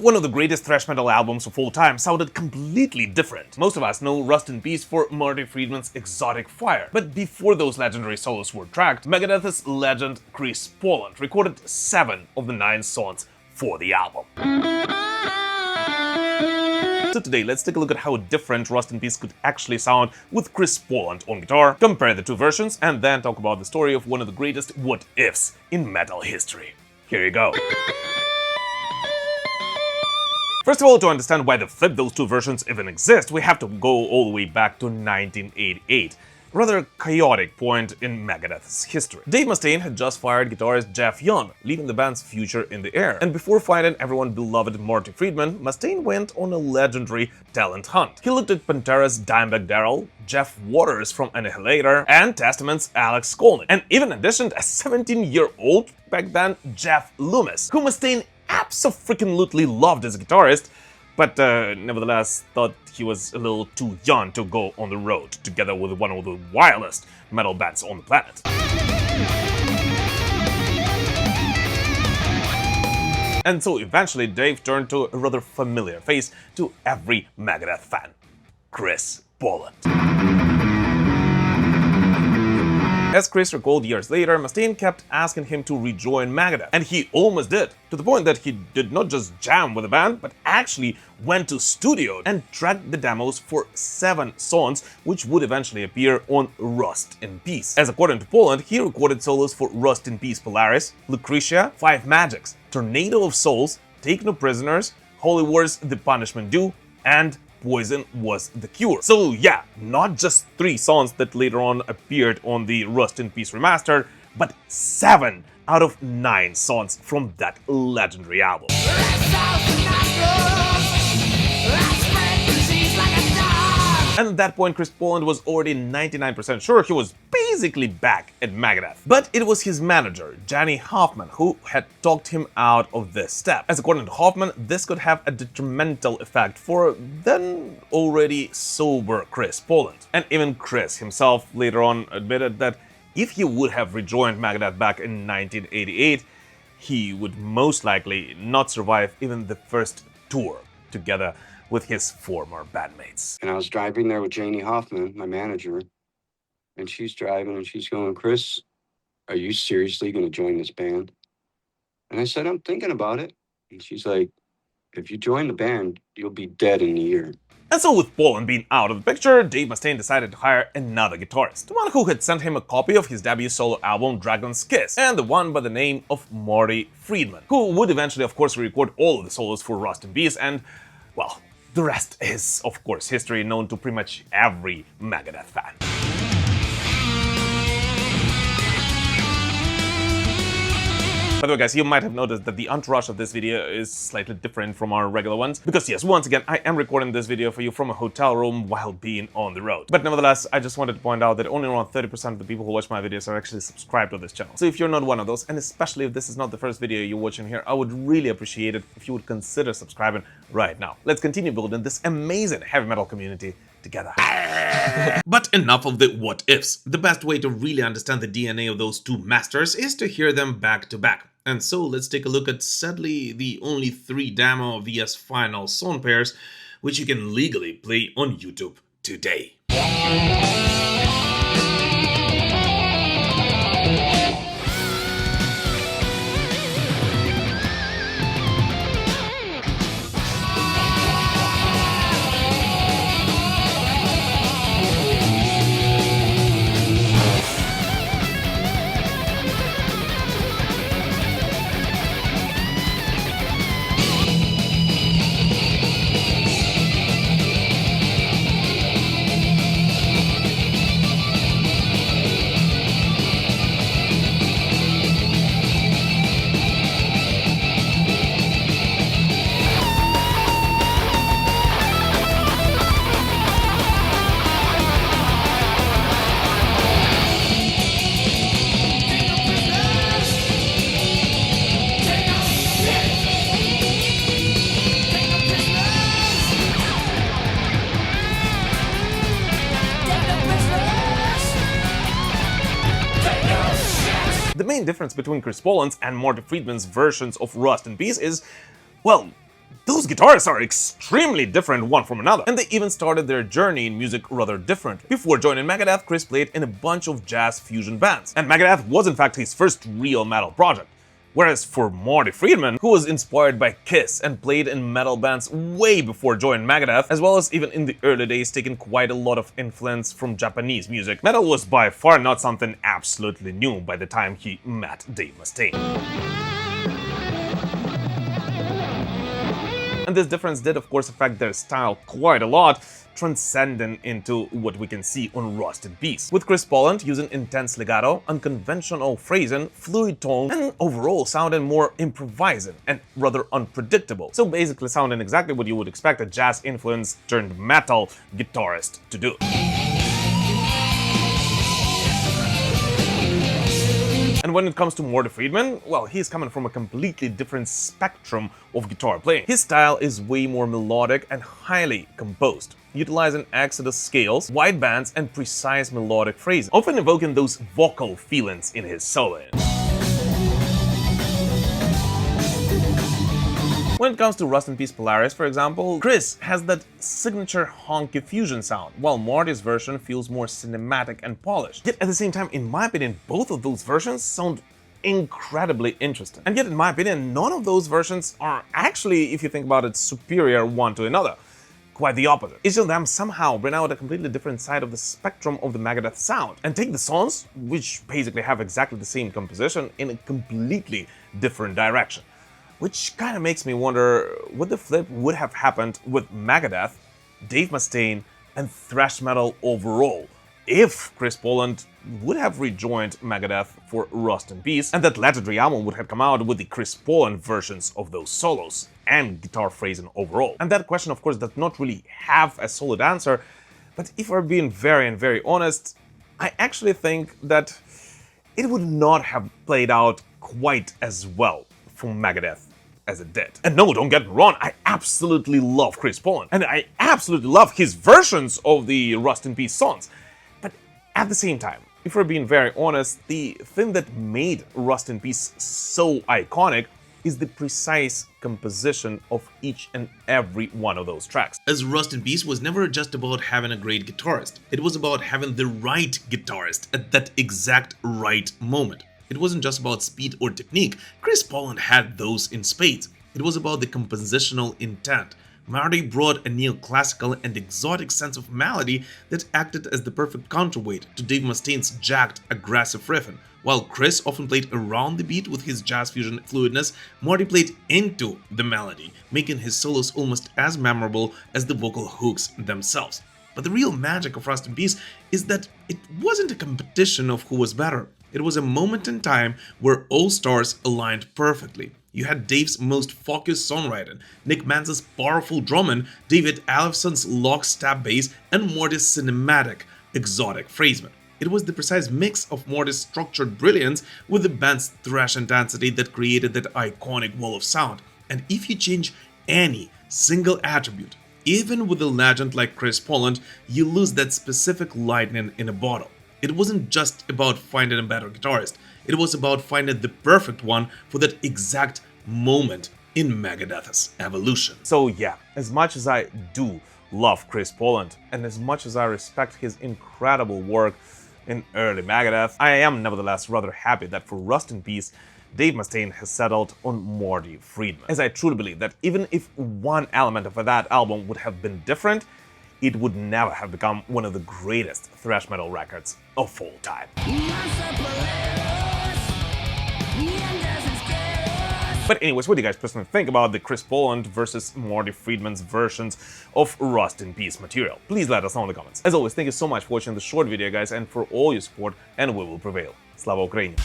if one of the greatest thrash metal albums of all time sounded completely different? Most of us know Rust in Peace for Marty Friedman's Exotic Fire, but before those legendary solos were tracked, Megadeth's legend Chris Poland recorded 7 of the 9 songs for the album. So today, let's take a look at how different Rust in Peace could actually sound with Chris Poland on guitar, compare the two versions, and then talk about the story of one of the greatest what-ifs in metal history. Here you go. First of all, to understand why the flip those two versions even exist, we have to go all the way back to 1988. Rather chaotic point in Megadeth's history. Dave Mustaine had just fired guitarist Jeff Young, leaving the band's future in the air. And before finding everyone beloved Marty Friedman, Mustaine went on a legendary talent hunt. He looked at Pantera's Dimebag Darrell, Jeff Waters from Annihilator, and Testament's Alex Skolnick, and even auditioned a 17-year-old back then Jeff Loomis, who Mustaine abso-freaking-lutely loved as a guitarist, but nevertheless thought he was a little too young to go on the road together with one of the wildest metal bands on the planet. And so eventually Dave turned to a rather familiar face to every Megadeth fan: Chris Poland. As Chris recalled years later, Mustaine kept asking him to rejoin Megadeth, and he almost did, to the point that he did not just jam with the band, but actually went to studio and tracked the demos for 7 songs, which would eventually appear on Rust in Peace. As according to Poland, he recorded solos for Rust in Peace Polaris, Lucretia, Five Magics, Tornado of Souls, Take No Prisoners, Holy Wars The Punishment Due, and Poison Was the Cure. So yeah, not just 3 songs that later on appeared on the Rust in Peace remaster, but 7 out of 9 songs from that legendary album. And at that point, Chris Poland was already 99% sure he was basically back at Megadeth. But it was his manager, Johnny Hoffman, who had talked him out of this step. As according to Hoffman, this could have a detrimental effect for then already sober Chris Poland. And even Chris himself later on admitted that if he would have rejoined Megadeth back in 1988, he would most likely not survive even the first tour together with his former bandmates. And I was driving there with Janie Hoffman, my manager, and she's driving and she's going, "Chris, are you seriously going to join this band?" And I said, "I'm thinking about it." And she's like, "If you join the band, you'll be dead in a year." And so with Poland being out of the picture, Dave Mustaine decided to hire another guitarist, the one who had sent him a copy of his debut solo album Dragon's Kiss, and the one by the name of Marty Friedman, who would eventually of course record all of the solos for Rust in Peace, and, well, the rest is, of course, history known to pretty much every Megadeth fan. By the way, guys, you might have noticed that the entourage of this video is slightly different from our regular ones, because yes, once again, I am recording this video for you from a hotel room while being on the road. But nevertheless, I just wanted to point out that only around 30% of the people who watch my videos are actually subscribed to this channel. So if you're not one of those, and especially if this is not the first video you're watching here, I would really appreciate it if you would consider subscribing right now. Let's continue building this amazing heavy metal community together. But enough of the what-ifs. The best way to really understand the DNA of those two masters is to hear them back to back. And so let's take a look at sadly the only 3 demo vs final song pairs which you can legally play on YouTube today. The main difference between Chris Poland's and Marty Friedman's versions of Rust in Peace is, well, those guitarists are extremely different one from another, and they even started their journey in music rather differently. Before joining Megadeth, Chris played in a bunch of jazz fusion bands, and Megadeth was in fact his first real metal project. Whereas for Marty Friedman, who was inspired by Kiss and played in metal bands way before joining Megadeth, as well as even in the early days taking quite a lot of influence from Japanese music, metal was by far not something absolutely new by the time he met Dave Mustaine. And this difference did of course affect their style quite a lot, transcending into what we can see on Rust in Peace, with Chris Poland using intense legato, unconventional phrasing, fluid tone, and overall sounding more improvising and rather unpredictable. So basically sounding exactly what you would expect a jazz-influenced turned metal guitarist to do. And when it comes to Marty Friedman, well, he's coming from a completely different spectrum of guitar playing. His style is way more melodic and highly composed, utilizing Exodus scales, wide bands, and precise melodic phrasing, often evoking those vocal feelings in his soloing. When it comes to Rust in Peace Polaris, for example, Chris has that signature honky fusion sound, while Marty's version feels more cinematic and polished. Yet at the same time, in my opinion, both of those versions sound incredibly interesting. And yet, in my opinion, none of those versions are actually, if you think about it, superior one to another. Quite the opposite. Each of them somehow bring out a completely different side of the spectrum of the Megadeth sound, and take the songs, which basically have exactly the same composition, in a completely different direction. Which kind of makes me wonder what the flip would have happened with Megadeth, Dave Mustaine, and thrash metal overall if Chris Poland would have rejoined Megadeth for Rust in Peace, and that legendary album would have come out with the Chris Poland versions of those solos and guitar phrasing overall. And that question, of course, does not really have a solid answer, but if we're being very honest, I actually think that it would not have played out quite as well from Megadeth as it did. And no, don't get me wrong, I absolutely love Chris Poland, and I absolutely love his versions of the Rust in Peace songs. But at the same time, if we're being very honest, the thing that made Rust in Peace so iconic is the precise composition of each and every one of those tracks. As Rust in Peace was never just about having a great guitarist, it was about having the right guitarist at that exact right moment. It wasn't just about speed or technique, Chris Poland had those in spades. It was about the compositional intent. Marty brought a neoclassical and exotic sense of melody that acted as the perfect counterweight to Dave Mustaine's jagged, aggressive riffing. While Chris often played around the beat with his jazz fusion fluidness, Marty played into the melody, making his solos almost as memorable as the vocal hooks themselves. But the real magic of Rust in Peace is that it wasn't a competition of who was better. It was a moment in time where all stars aligned perfectly. You had Dave's most focused songwriting, Nick Manz's powerful drumming, David Ellefson's lockstep bass, and Marty's cinematic, exotic phrasing. It was the precise mix of Marty's structured brilliance with the band's thrash intensity that created that iconic wall of sound. And if you change any single attribute, even with a legend like Chris Poland, you lose that specific lightning in a bottle. It wasn't just about finding a better guitarist, it was about finding the perfect one for that exact moment in Megadeth's evolution. So yeah, as much as I do love Chris Poland, and as much as I respect his incredible work in early Megadeth, I am nevertheless rather happy that for Rust in Peace, Dave Mustaine has settled on Marty Friedman, as I truly believe that even if one element of that album would have been different, it would never have become one of the greatest thrash metal records of all time. But anyways, what do you guys personally think about the Chris Poland versus Marty Friedman's versions of Rust in Peace material? Please let us know in the comments. As always, thank you so much for watching this short video, guys, and for all your support, and we will prevail. Slava Ukraini!